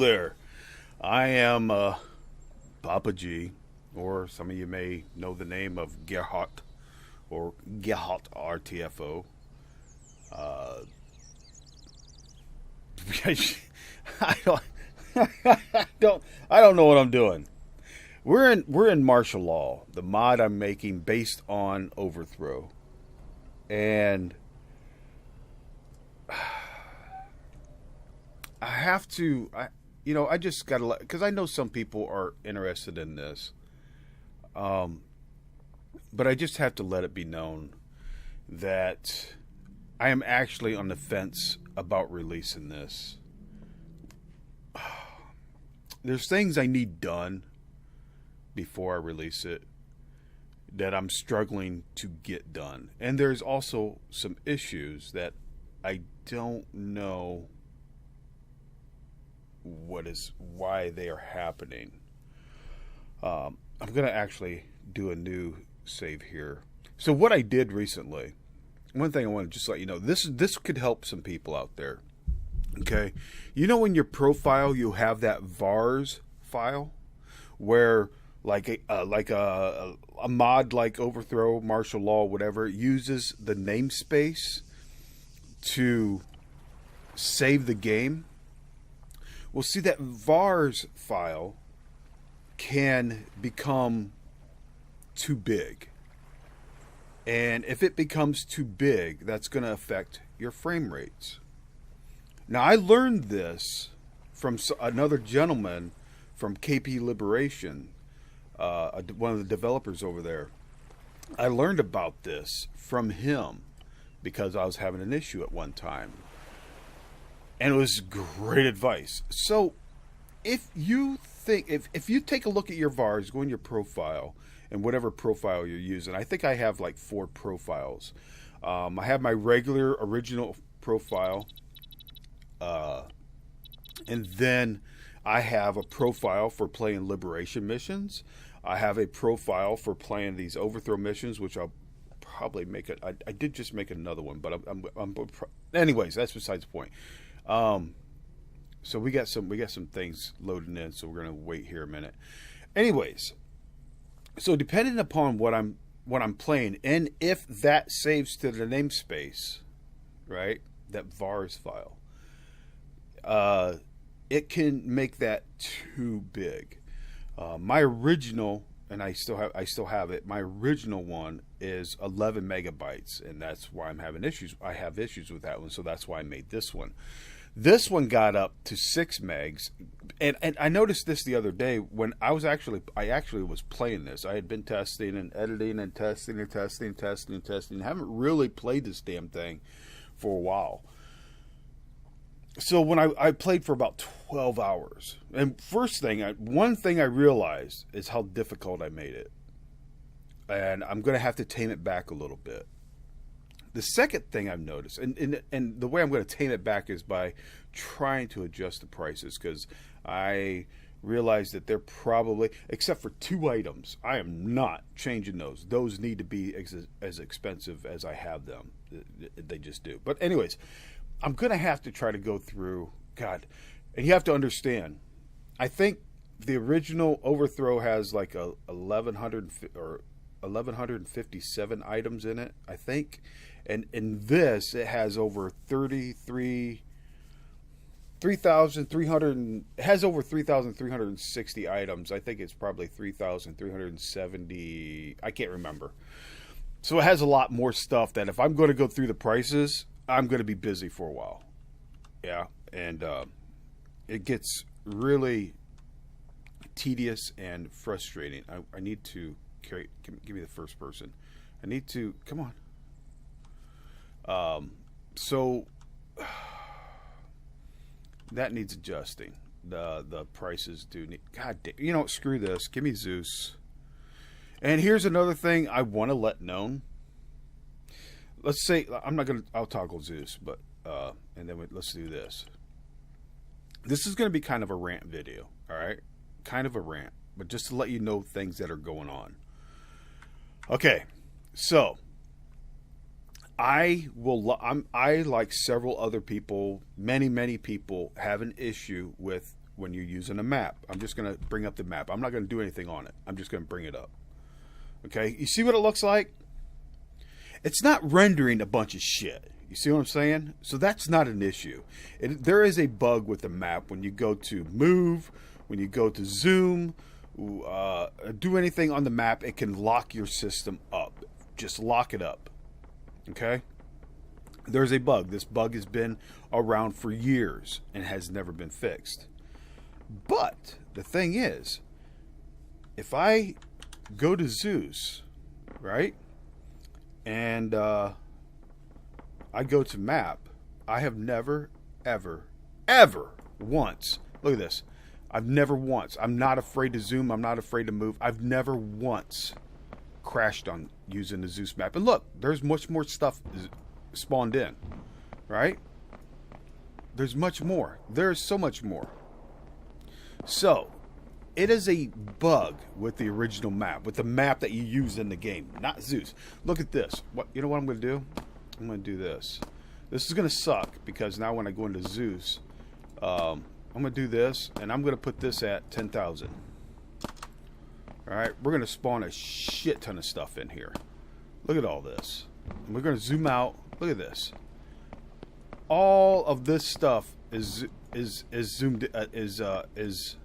there. I am Papa G, or some of you may know the name of Gerhard, or Gerhard RTFO. Uh, I don't, I don't know what I'm doing. We're in martial law, the mod I'm making based on Overthrow, and I have to. I just gotta let, because I know some people are interested in this, but I just have to let it be known that I am actually on the fence about releasing this. There's things I need done before I release it that I'm struggling to get done. And there's also some issues that I don't know why they are happening. I'm going to actually do a new save here. So what I did recently, one thing I want to just let you know, this could help some people out there. Okay, in your profile you have that vars file where like a mod like Overthrow, martial law, whatever, uses the namespace to save the game. Well, see, that vars file can become too big. And if it becomes too big, that's going to affect your frame rates. Now, I learned this from another gentleman from KP Liberation, one of the developers over there. I learned about this from him because I was having an issue at one time. And it was great advice. So if you take a look at your VARs, go in your profile, and whatever profile you're using. I think I have like 4 profiles. I have my regular original profile. And then I have a profile for playing Liberation missions. I have a profile for playing these Overthrow missions, which I'll probably make it. I did just make another one, but anyways, that's besides the point. So we got some things loading in, so we're gonna wait here a minute. Anyways, so depending upon what I'm playing, and if that saves to the namespace, right, that vars file, it can make that too big. My original, and I still have it. My original one is 11 megabytes, and that's why I'm having issues. I have issues with that one, so that's why I made this one. This one got up to 6 megs, and I noticed this the other day when I actually was playing this. I had been testing and editing and testing. I haven't really played this damn thing for a while. So when I played for about 12 hours, and one thing I realized is how difficult I made it, and I'm going to have to tame it back a little bit. The second thing I've noticed, and the way I'm going to tame it back is by trying to adjust the prices, because I realized that they're probably, except for 2 items, I am not changing those. Those need to be as expensive as I have them. They just do. But anyways, I'm going to have to try to go through, God, and you have to understand, I think the original Overthrow has like 1,157 items in it, I think. And in this, it has over 3,360 items. I think it's probably 3,370. I can't remember. So it has a lot more stuff that if I'm going to go through the prices, I'm going to be busy for a while. Yeah. And it gets really tedious and frustrating. I need to give me the first person. I need to, come on. So that needs adjusting. The prices do need, God damn, screw this. Give me Zeus. And here's another thing I want to let known. Let's say I'll toggle Zeus, but and then let's do this. This is going to be kind of a rant video, all right? Kind of a rant, but just to let you know things that are going on. Okay, so I like several other people, many people have an issue with when you're using a map. I'm just going to bring up the map. I'm not going to do anything on it. I'm just going to bring it up. Okay, you see what it looks like? It's not rendering a bunch of shit. You see what I'm saying? So that's not an issue. There is a bug with the map when you go to move, when you go to zoom, do anything on the map, it can lock your system up. Just lock it up. Okay? There's a bug. This bug has been around for years and has never been fixed. But the thing is, if I go to Zeus, right, and I go to map, I have never, ever, ever once, look at this, I've never once, I'm not afraid to zoom, I'm not afraid to move, I've never once crashed on using the Zeus map. And look, there's much more stuff spawned in, right? There's much more. There's so much more. So, it is a bug with the original map, with the map that you use in the game, not Zeus. Look at this. You know what I'm going to do? I'm going to do this. This is going to suck because now when I go into Zeus, I'm going to do this, and I'm going to put this at 10,000. Alright, we're going to spawn a shit ton of stuff in here. Look at all this. And we're going to zoom out. Look at this. All of this stuff is zoomed is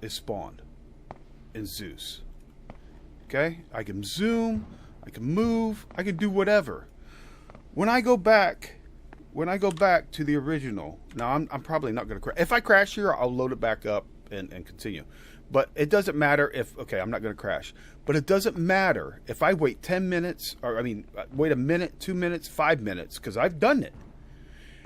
spawned in Zeus. Okay? I can zoom, I can move, I can do whatever. When I go back to the original, now I'm probably not going to crash. If I crash here, I'll load it back up and continue. But it doesn't matter if, okay, I'm not going to crash. But it doesn't matter if I wait 10 minutes, or wait a minute, 2 minutes, 5 minutes, because I've done it.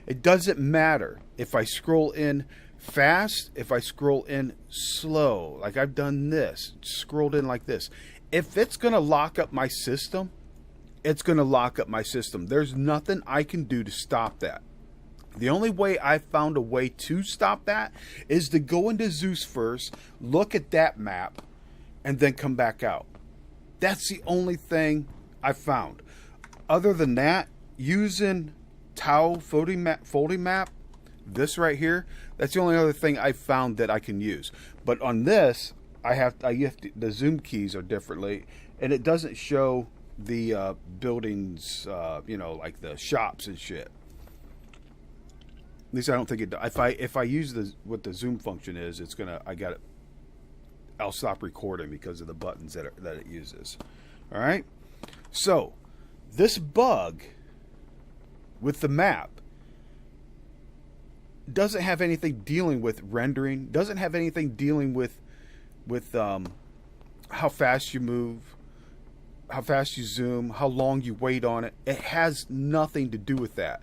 It doesn't matter if I scroll in fast, if I scroll in slow, like I've done this, scrolled in like this. If it's going to lock up my system, it's going to lock up my system. There's nothing I can do to stop that. The only way I found a way to stop that is to go into Zeus first, look at that map, and then come back out. That's the only thing I found. Other than that, using Tau folding map, this right here, that's the only other thing I found that I can use. But on this, the zoom keys are differently, and it doesn't show the buildings, like the shops and shit. At least I don't think it does. If I use what the zoom function is, it's gonna. I'll stop recording because of the buttons that it uses. All right. So this bug with the map doesn't have anything dealing with rendering. Doesn't have anything dealing with how fast you move, how fast you zoom, how long you wait on it. It has nothing to do with that.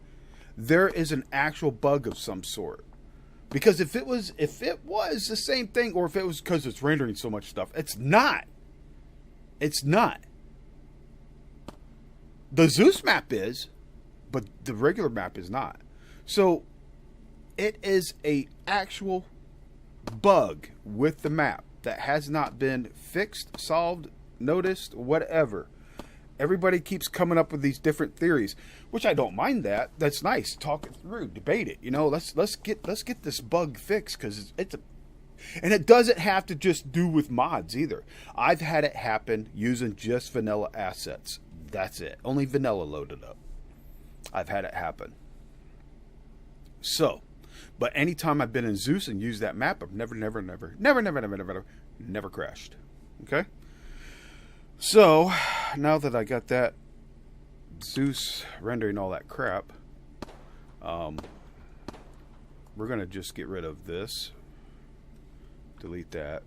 There is an actual bug of some sort. Because if it was the same thing, or if it was because it's rendering so much stuff, it's not. It's not. The Zeus map is, but the regular map is not. So it is a actual bug with the map that has not been fixed, solved, noticed, whatever. Everybody keeps coming up with these different theories, which I don't mind that. That's nice. Talk it through, debate it. Let's get this bug fixed, because and it doesn't have to just do with mods either. I've had it happen using just vanilla assets. That's it. Only vanilla loaded up. I've had it happen. So, but anytime I've been in Zeus and used that map, I've never crashed. Okay? So, now that I got that Zeus rendering all that crap, we're going to just get rid of this. Delete that.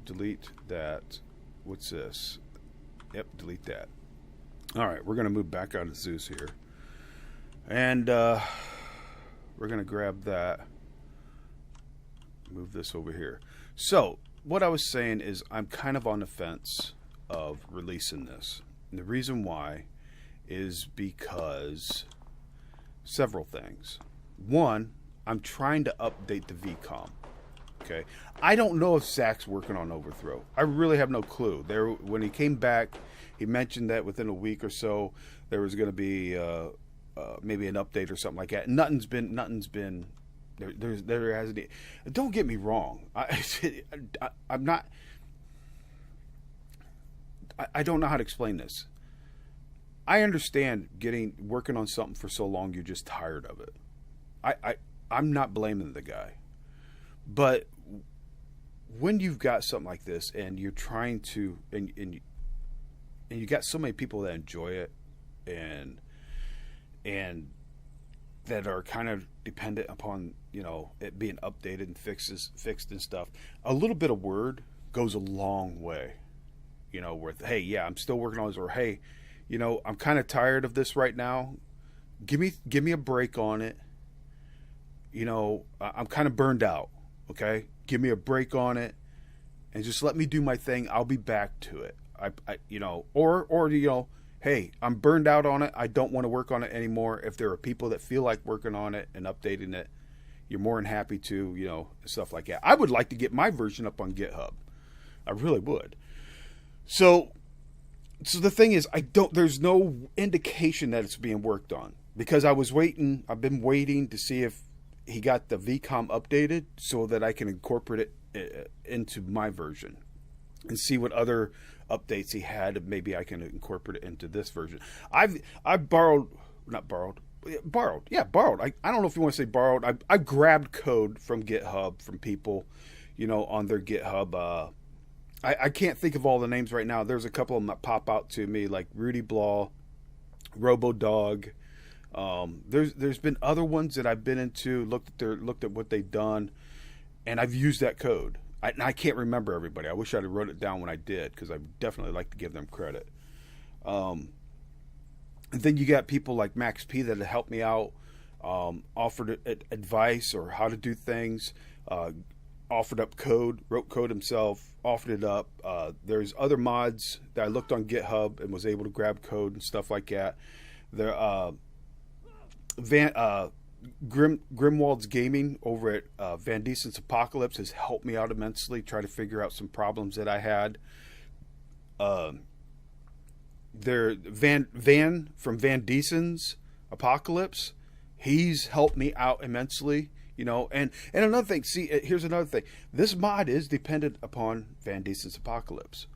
Delete that. What's this? Yep, delete that. Alright, we're going to move back out of Zeus here. And we're going to grab that. Move this over here. So, what I was saying is I'm kind of on the fence of releasing this. And the reason why is because several things. One, I'm trying to update the VCOM. Okay, I don't know if Zach's working on Overthrow. I really have no clue. When he came back, he mentioned that within a week or so there was going to be maybe an update or something like that. Nothing's been There hasn't. Don't get me wrong. I'm not. I don't know how to explain this. I understand working on something for so long you're just tired of it. I'm not blaming the guy, but when you've got something like this and you're trying to and you got so many people that enjoy it and that are kind of dependent upon it being updated and fixed and stuff, a little bit of word goes a long way. Where hey, yeah, I'm still working on this, or hey, I'm kind of tired of this right now. Give me a break on it. I'm kind of burned out. Okay, give me a break on it, and just let me do my thing. I'll be back to it. Hey, I'm burned out on it. I don't want to work on it anymore. If there are people that feel like working on it and updating it, you're more than happy to, stuff like that. I would like to get my version up on GitHub. I really would. So the thing is, there's no indication that it's being worked on, because I've been waiting to see if he got the VCOM updated so that I can incorporate it into my version and see what other updates he had. Maybe I can incorporate it into this version. I don't know if you want to say borrowed. I grabbed code from GitHub from people, on their GitHub. I can't think of all the names right now. There's a couple of them that pop out to me, like Rudy Blah, RoboDog. There's been other ones that I've been into, looked at what they've done, and I've used that code. I can't remember everybody. I wish I'd have wrote it down when I did, because I definitely like to give them credit. And then you got people like Max P that have helped me out, offered advice or how to do things, offered up code, wrote code himself, offered it up. There's other mods that I looked on GitHub and was able to grab code and stuff like that. There, Grimwald's Gaming over at Van Decent's Apocalypse has helped me out immensely, try to figure out some problems that I had. Van from Van Decent's Apocalypse, he's helped me out immensely, and another thing, here's another thing. This mod is dependent upon Van Decent's Apocalypse.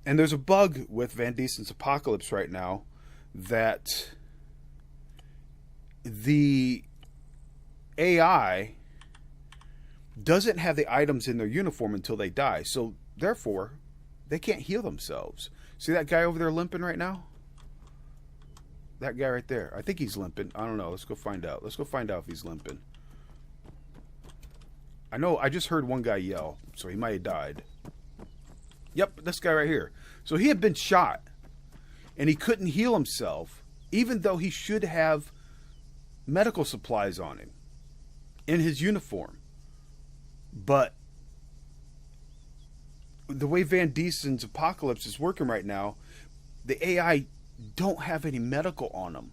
And there's a bug with Van Decent's Apocalypse right now that the AI doesn't have the items in their uniform until they die. So therefore, they can't heal themselves. See that guy over there limping right now? That guy right there. I think he's limping. I don't know. Let's go find out. Let's go find out if he's limping. I know I just heard one guy yell, so he might have died. Yep, this guy right here. So he had been shot, and he couldn't heal himself, even though he should have medical supplies on him in his uniform. But the way Van Decent's Apocalypse is working right now, the AI don't have any medical on them,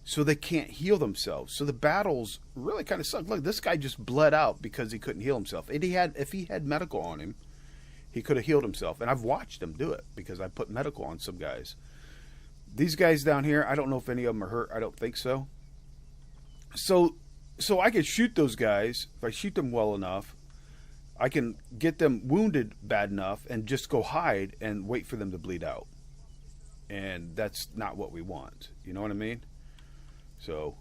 so they can't heal themselves. So the battles really kind of suck. Look, this guy just bled out because he couldn't heal himself. If he had medical on him, he could have healed himself. And I've watched him do it because I put medical on some guys. These guys down here, I don't know if any of them are hurt. I don't think so. So I can shoot those guys. If I shoot them well enough, I can get them wounded bad enough and just go hide and wait for them to bleed out. And that's not what we want. You know what I mean? So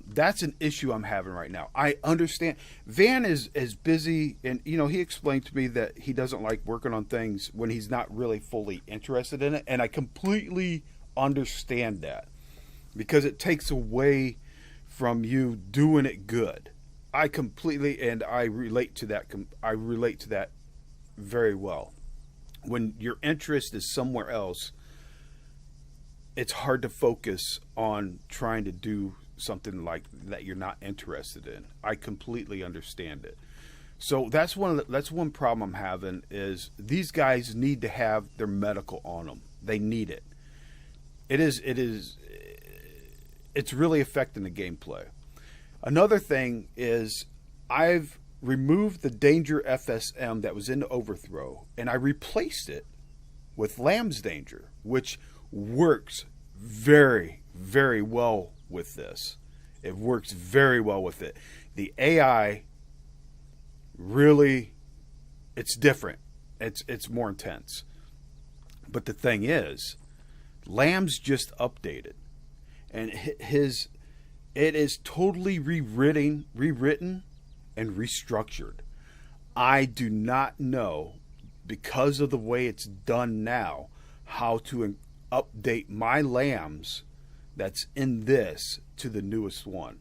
that's an issue I'm having right now. I understand. Van is busy, and he explained to me that he doesn't like working on things when he's not really fully interested in it. And I completely understand that, because it takes away from you doing it good. I relate to that. I relate to that very well. When your interest is somewhere else, it's hard to focus on trying to do something like that you're not interested in. I completely understand it. So that's one problem I'm having, is these guys need to have their medical on them. They need it. It's really affecting the gameplay. Another thing is, I've removed the Danger FSM that was in the Overthrow, and I replaced it with Lamb's Danger, which works very, very well with this. It works very well with it. The AI really, it's different. It's more intense. But the thing is, Lamb's just updated, and it is totally rewritten and restructured. I do not know, because of the way it's done now, how to update my Lambs that's in this to the newest one.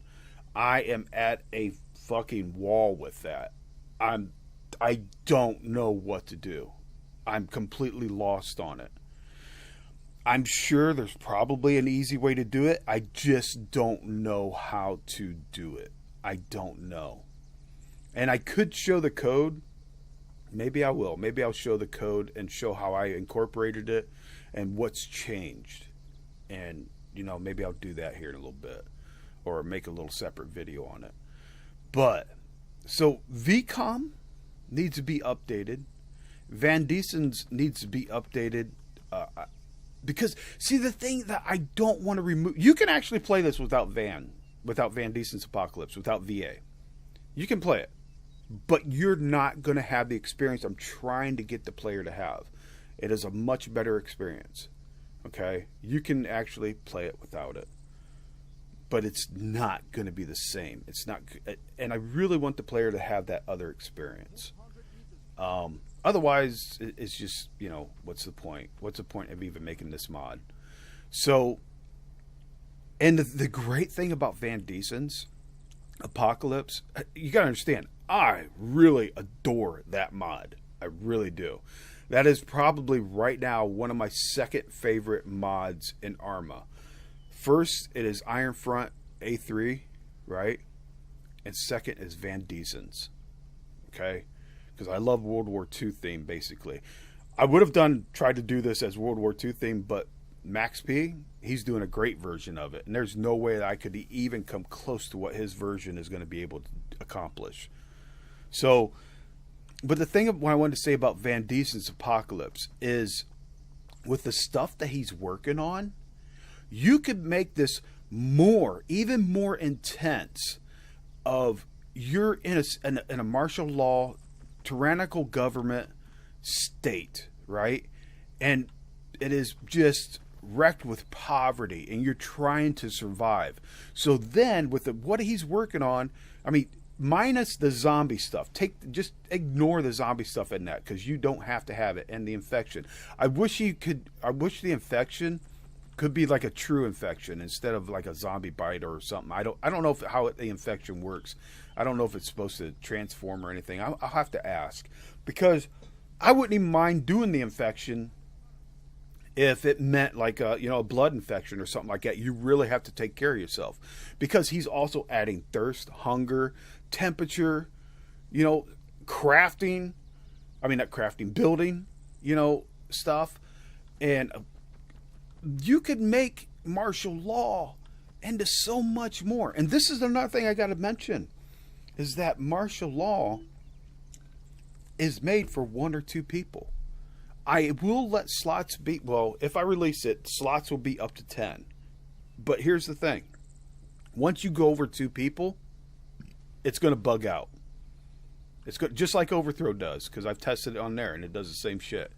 I am at a fucking wall with that. I don't know what to do. I'm completely lost on it. I'm sure there's probably an easy way to do it. I just don't know how to do it. I don't know. And I could show the code. Maybe I will. Maybe I'll show the code and show how I incorporated it and what's changed. And, maybe I'll do that here in a little bit, or make a little separate video on it. But, so VCOM needs to be updated. Van Diesen's needs to be updated. Because, see, the thing that I don't want to remove... You can actually play this without Van Diesen's Apocalypse, without VA. You can play it. But you're not going to have the experience I'm trying to get the player to have. It is a much better experience. Okay? You can actually play it without it. But it's not going to be the same. It's not... And I really want the player to have that other experience. Otherwise, it's just, what's the point? What's the point of even making this mod? So, and the great thing about Van Diesen's Apocalypse, you got to understand, I really adore that mod. I really do. That is probably right now one of my second favorite mods in Arma. First, it is Ironfront A3, right? And second is Van Diesen's. Okay? Because I love World War II theme, basically. I would have tried to do this as World War II theme, but Max P, he's doing a great version of it. And there's no way that I could even come close to what his version is going to be able to accomplish. So, but the thing what I wanted to say about Van Diesen's Apocalypse is, with the stuff that he's working on, you could make this even more intense of you're in a martial law, tyrannical government state, right? And it is just wrecked with poverty, and you're trying to survive. So then, with what he's working on, I mean, minus the zombie stuff, just ignore the zombie stuff in that, because you don't have to have it, and the infection. I wish the infection could be like a true infection instead of like a zombie bite or something. I don't know how the infection works. I don't know if it's supposed to transform or anything. I'll have to ask, because I wouldn't even mind doing the infection if it meant like a blood infection or something like that. You really have to take care of yourself, because he's also adding thirst, hunger, temperature, crafting. I mean, not crafting, building, stuff. And you could make martial law into so much more. And this is another thing I got to mention, is that martial law is made for 1 or 2 people. I will let slots be, if I release it, slots will be up to 10. But here's the thing. Once you go over 2 people, it's going to bug out. It's just like Overthrow does, because I've tested it on there and it does the same shit.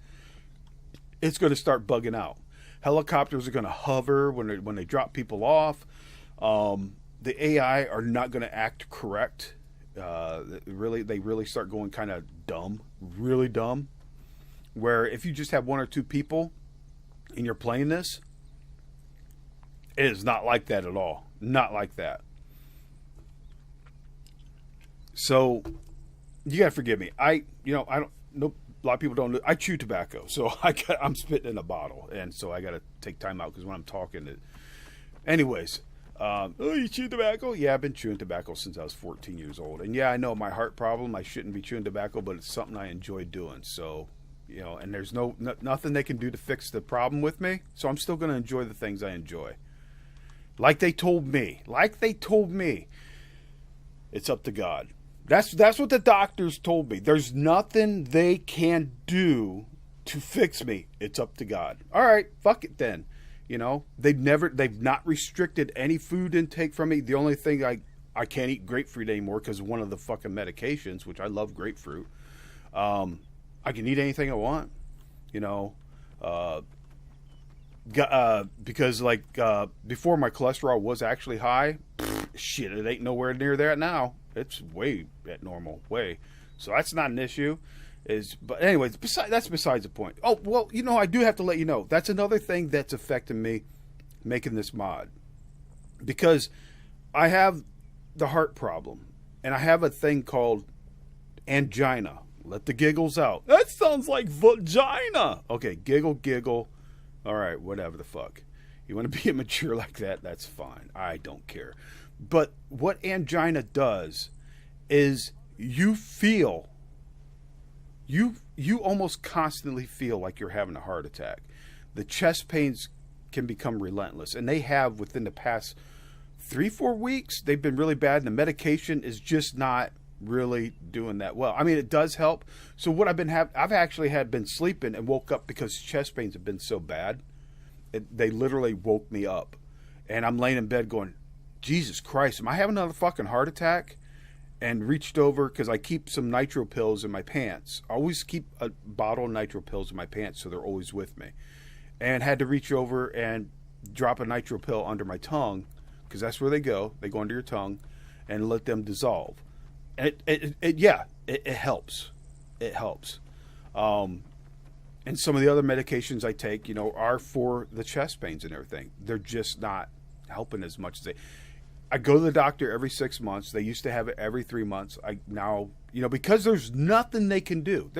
It's going to start bugging out. Helicopters are going to hover when they drop people off. The AI are not going to act correct. They really start going kind of dumb, really dumb. Where if you just have 1 or 2 people and you're playing this, it is not like that at all. Not like that. So you gotta forgive me. I don't know. A lot of people don't. I chew tobacco, so I'm spitting in a bottle, and so I gotta take time out, because when I'm talking, anyways. You chew tobacco? Yeah, I've been chewing tobacco since I was 14 years old, and yeah, I know my heart problem. I shouldn't be chewing tobacco, but it's something I enjoy doing. So, and there's nothing they can do to fix the problem with me. So I'm still gonna enjoy the things I enjoy. Like they told me. It's up to God. That's what the doctors told me. There's nothing they can do to fix me. It's up to God. All right, fuck it then. They've not restricted any food intake from me. The only thing I can't eat grapefruit anymore because of one of the fucking medications, which I love grapefruit. I can eat anything I want, you know, because before my cholesterol was actually high, shit, it ain't nowhere near that now. It's way at normal, way. So that's not an issue. But anyways, that's besides the point. Oh, well, you know, I do have to let you know, that's another thing that's affecting me making this mod. Because I have the heart problem, and I have a thing called angina. Let the giggles out. That sounds like vagina. Okay, giggle. All right, whatever the fuck. You want to be immature like that, that's fine. I don't care. But what angina does is you almost constantly feel like you're having a heart attack. The chest pains can become relentless, and they have within the past 3-4 weeks. They've been really bad, and the medication is just not really doing that well. I mean, it does help. So what I've actually been sleeping and woke up because chest pains have been so bad. They literally woke me up, and I'm laying in bed going, Jesus Christ, am I having another fucking heart attack? And reached over because I keep some nitro pills in my pants. I always keep a bottle of nitro pills in my pants, so they're always with me. And had to reach over and drop a nitro pill under my tongue, because that's where they go. They go under your tongue, and let them dissolve. And it helps. It helps. And some of the other medications I take, you know, are for the chest pains and everything. They're just not helping as much as they. I go to the doctor every 6 months. They used to have it every 3 months. I now, you know, because there's nothing they can do.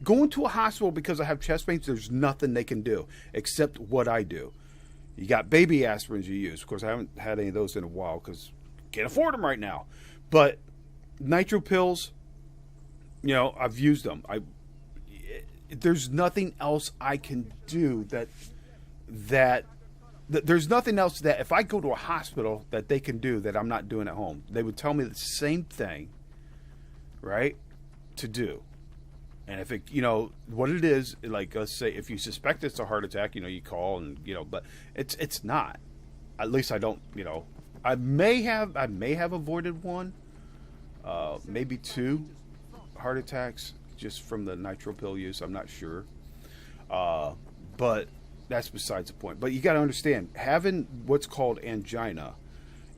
Going to a hospital because I have chest pains, there's nothing they can do except what I do. You got baby aspirins you use. Of course, I haven't had any of those in a while because can't afford them right now. But nitro pills, you know, I've used them. There's nothing else I can do there's nothing else that if I go to a hospital that they can do that I'm not doing at home. They would tell me the same thing, right, to do. And if it, you know, what it is, like, let's say if you suspect it's a heart attack, you know, you call and, you know, but it's not. At least I don't, you know, I may have avoided one, maybe 2 heart attacks just from the nitro pill use. I'm not sure. But that's besides the point. But you got to understand, having what's called angina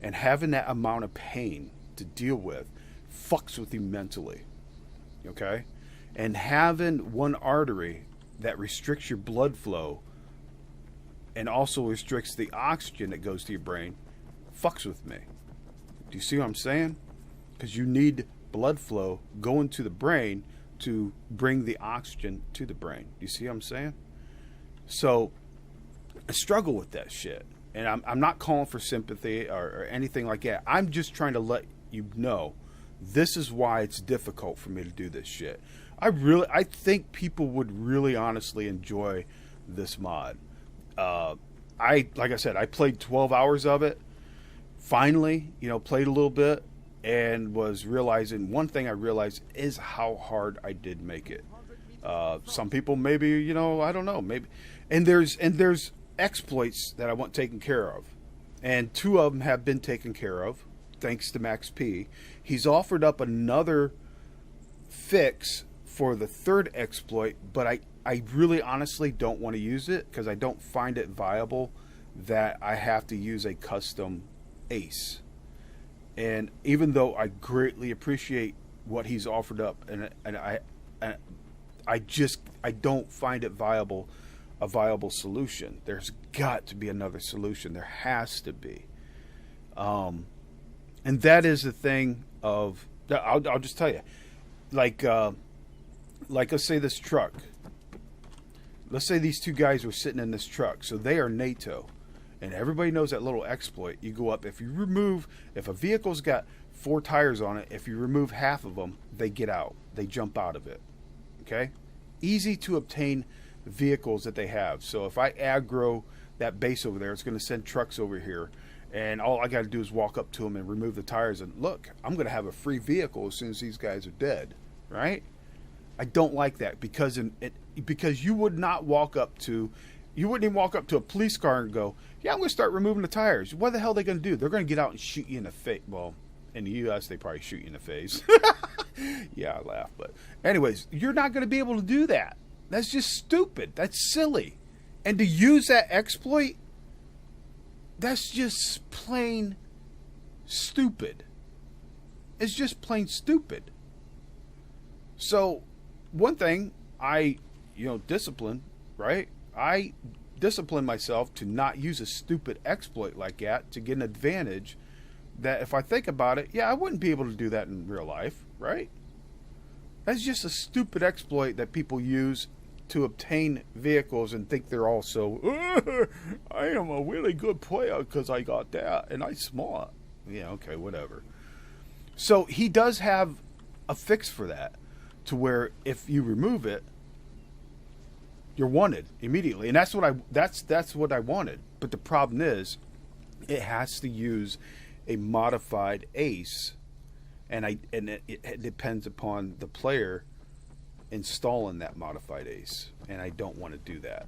and having that amount of pain to deal with fucks with you mentally. Okay? And having one artery that restricts your blood flow and also restricts the oxygen that goes to your brain fucks with me. Do you see what I'm saying? Because you need blood flow going to the brain to bring the oxygen to the brain. Do you see what I'm saying? So I struggle with that shit. And I'm not calling for sympathy or anything like that. I'm just trying to let you know this is why it's difficult for me to do this shit. I think people would really honestly enjoy this mod. Like I said, I played 12 hours of it. Finally, you know, played a little bit and was realizing one thing I realized is how hard I did make it. Some people maybe, you know, I don't know, maybe. And there's exploits that I want taken care of. And 2 of them have been taken care of, thanks to Max P. He's offered up another fix for the 3rd exploit, but I really honestly don't want to use it because I don't find it viable that I have to use a custom ace. And even though I greatly appreciate what he's offered up, and I don't find it a viable solution. There's got to be another solution. There has to be. And that is the thing of, I'll just tell you, like let's say this truck. Let's say these 2 guys were sitting in this truck. So they are NATO. And everybody knows that little exploit. You go up, if a vehicle's got 4 tires on it, if you remove half of them, they get out. They jump out of it. Okay? Easy to obtain vehicles that they have. So if I aggro that base over there, it's going to send trucks over here. And all I got to do is walk up to them and remove the tires. And look, I'm going to have a free vehicle as soon as these guys are dead. Right? I don't like that because you would not walk up to... You wouldn't even walk up to a police car and go, yeah, I'm going to start removing the tires. What the hell are they going to do? They're going to get out and shoot you in the face. Well, in the U.S., they probably shoot you in the face. Yeah, I laugh. But anyways, you're not going to be able to do that. That's just stupid. That's silly. And to use that exploit, that's just plain stupid. It's just plain stupid. So, one thing, discipline, right? I discipline myself to not use a stupid exploit like that to get an advantage that, if I think about it, yeah, I wouldn't be able to do that in real life, right? That's just a stupid exploit that people use to obtain vehicles and think they're all so, I am a really good player because I got that and I smart. Yeah, okay, whatever. So he does have a fix for that, to where if you remove it, you're wanted immediately, and that's what I wanted. But the problem is, it has to use a modified ace, and it depends upon the player installing that modified ace, and I don't want to do that.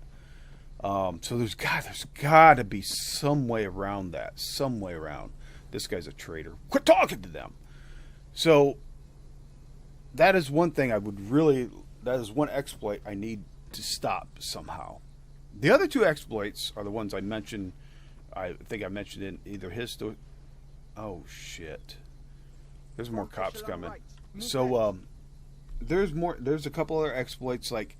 So there's got to be some way around that, some way around. This guy's a traitor. Quit talking to them. So that is one thing that is one exploit I need to stop somehow. The other two exploits are the ones I mentioned. I think I mentioned in either his story. Oh shit! There's more cops coming. So there's more. There's a couple other exploits. Like,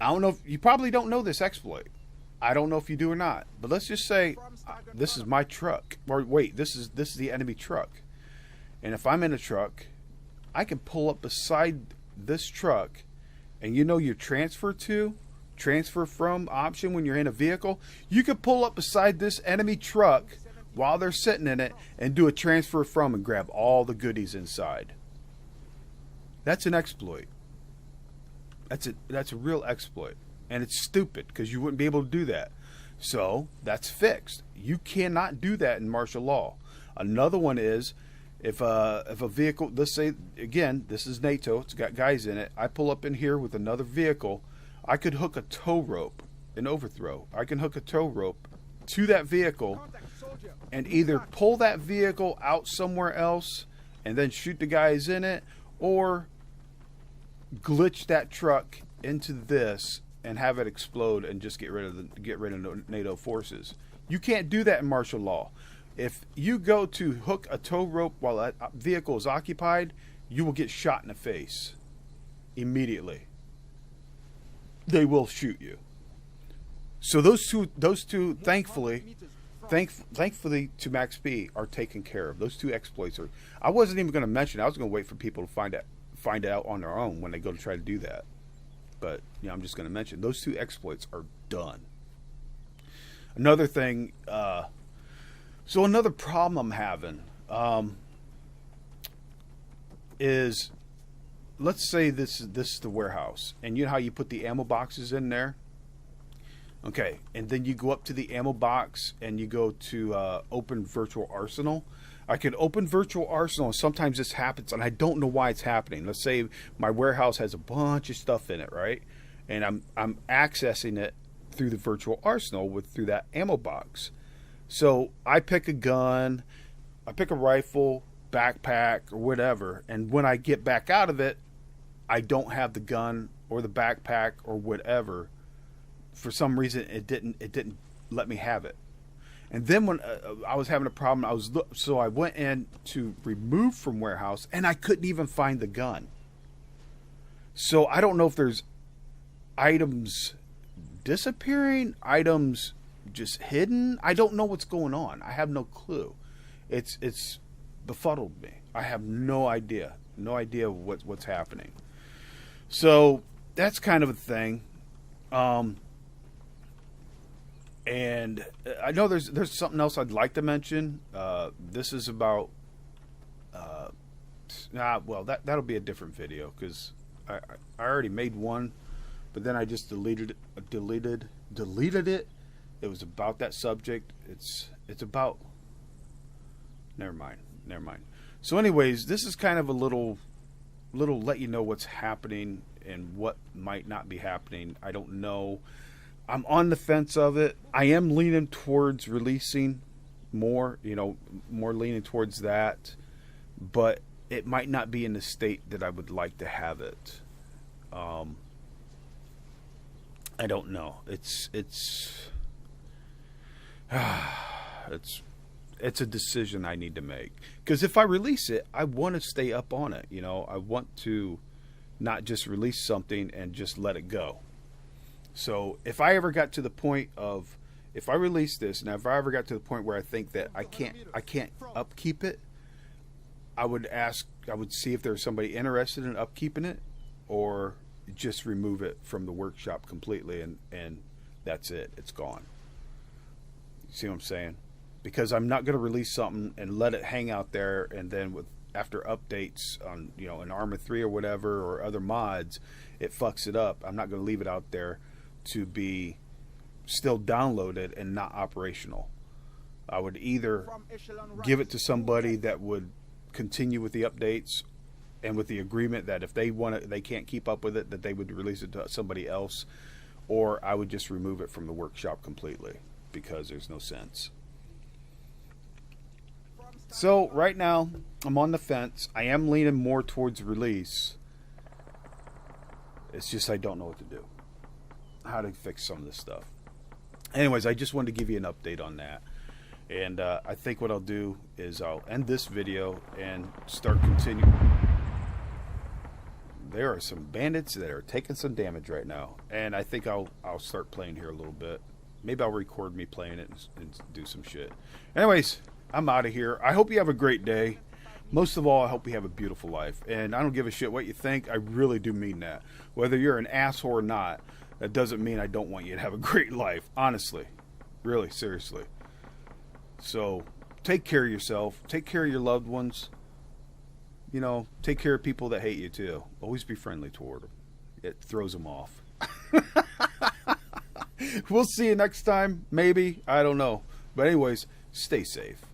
I don't know if you probably don't know this exploit. I don't know if you do or not. But let's just say this is my truck. Or wait, this is the enemy truck. And if I'm in a truck, I can pull up beside this truck, and your transfer from option when you're in a vehicle, you could pull up beside this enemy truck while they're sitting in it and do a transfer from and grab all the goodies inside. That's an exploit. That's a real exploit. And it's stupid because you wouldn't be able to do that. So that's fixed. You cannot do that in martial law. Another one is, if a vehicle, let's say, again, this is NATO, it's got guys in it, I pull up in here with another vehicle, I could hook a tow rope in Overthrow. I can hook a tow rope to that vehicle and either pull that vehicle out somewhere else and then shoot the guys in it, or glitch that truck into this and have it explode and just get rid of NATO forces. You can't do that in martial law. If you go to hook a tow rope while that vehicle is occupied, you will get shot in the face immediately. They will shoot you. So those two, thankfully to Max B, are taken care of. Those two exploits are. I wasn't even going to mention. I was going to wait for people to find out on their own when they go to try to do that. But I'm just going to mention those two exploits are done. Another thing. So another problem I'm having is, let's say this is the warehouse, and you know how you put the ammo boxes in there? Okay, and then you go up to the ammo box and you go to open virtual arsenal. I can open virtual arsenal, and sometimes this happens, and I don't know why it's happening. Let's say my warehouse has a bunch of stuff in it, right? And I'm accessing it through the virtual arsenal through that ammo box. So I pick a gun, I pick a rifle, backpack, or whatever, and when I get back out of it, I don't have the gun or the backpack or whatever. For some reason, it didn't let me have it. And then when I was having a problem, I went in to remove from warehouse, and I couldn't even find the gun. So I don't know if there's items disappearing, items just hidden. I don't know what's going on. I have no clue. It's befuddled me. I have no idea what's happening. So that's kind of a thing. And I know there's something else I'd like to mention. This is about that'll be a different video, because I already made one, but then I just deleted it. It was about that subject. It's about. Never mind. So, anyways, this is kind of a little let you know what's happening and what might not be happening. I don't know. I'm on the fence of it. I am leaning towards releasing more, more leaning towards that, but it might not be in the state that I would like to have it. I don't know. It's it's a decision I need to make, because if I release it, I want to stay up on it. I want to not just release something and just let it go. So if I ever got to the point of, if I release this, and if I ever got to the point where I think that I can't upkeep it, I would see if there's somebody interested in upkeeping it, or just remove it from the workshop completely, and that's it. It's gone. You see what I'm saying? Because I'm not going to release something and let it hang out there, and then after updates on an Arma 3 or whatever, or other mods, it fucks it up. I'm not going to leave it out there to be still downloaded and not operational. I would either give it to somebody that would continue with the updates, and with the agreement that if they can't keep up with it, that they would release it to somebody else, or I would just remove it from the workshop completely, because there's no sense. So right now I'm on the fence. I am leaning more towards release. It's just I don't know what to do, how to fix some of this stuff. Anyways, I just wanted to give you an update on that. And I think what I'll do is I'll end this video and start continuing. There are some bandits that are taking some damage right now, and I think I'll start playing here a little bit. Maybe I'll record me playing it and do some shit. Anyways, I'm out of here. I hope you have a great day. Most of all, I hope you have a beautiful life. And I don't give a shit what you think. I really do mean that. Whether you're an asshole or not, that doesn't mean I don't want you to have a great life. Honestly. Really, seriously. So, take care of yourself. Take care of your loved ones. Take care of people that hate you too. Always be friendly toward them. It throws them off. We'll see you next time. Maybe. I don't know. But anyways, stay safe.